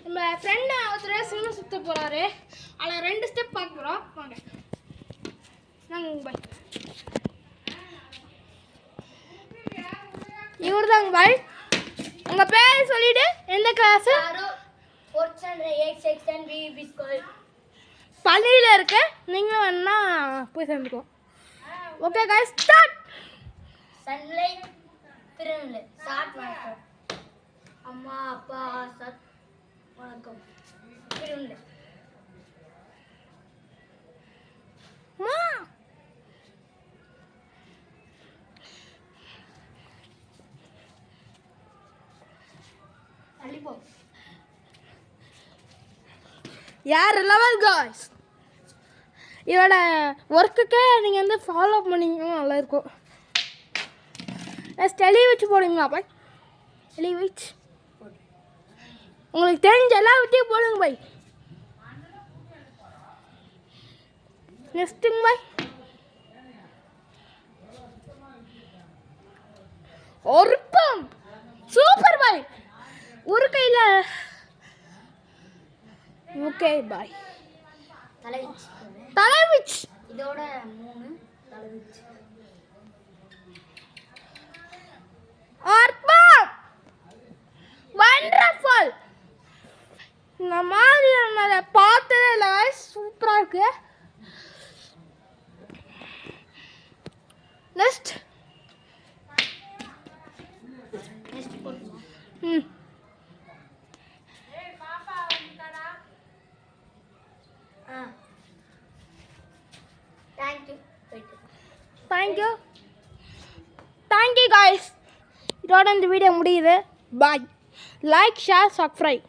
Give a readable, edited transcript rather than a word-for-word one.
நம்ம ஃப்ரெண்டு ஒருத்தர் சினிமா சுற்ற போகிறாரு. அதில் 2 ஸ்டெப் பார்க்க போகிறோம். வாங்க நாங்கள் பாய். இவர் தாங்க பாய். உங்கள் பேர் சொல்லிவிட்டு எந்த கிளாஸு? பள்ளியில் இருக்க. நீங்களும் வேணா போய் சேர்ந்துக்கோ. Okay guys, start. Sunlight Tirunelveli start வணக்கம். அம்மா அப்பா சத் வணக்கம். திருநெல்வேலி அலிபோ யார் லெவல் காய்ஸ். இதோட ஒர்க்குக்கு நீங்கள் வந்து ஃபாலோ பண்ணிங்கன்னா நல்லாயிருக்கும். நெக்ஸ்ட் எலி வச்சு போடுங்களா பாய். எலி வச்சு உங்களுக்கு தெரிஞ்ச எல்லா விட்டையும் போடுங்க பாய். நெக்ஸ்ட்டுங்க பாய். ஒருப்பம் சூப்பர் பாய். ஒரு கையில் ஓகே பாய். தலைவிச் இதோட 3 தலைவிச். அற்புதம் வண்டர்ஃபுல். இந்த மாதிரி நம்ம பார்த்ததே இல்லை. சூப்பராக இருக்கு. Next thank you guys. இதோட இந்த வீடியோ முடியுது. பாய். Like, share, subscribe.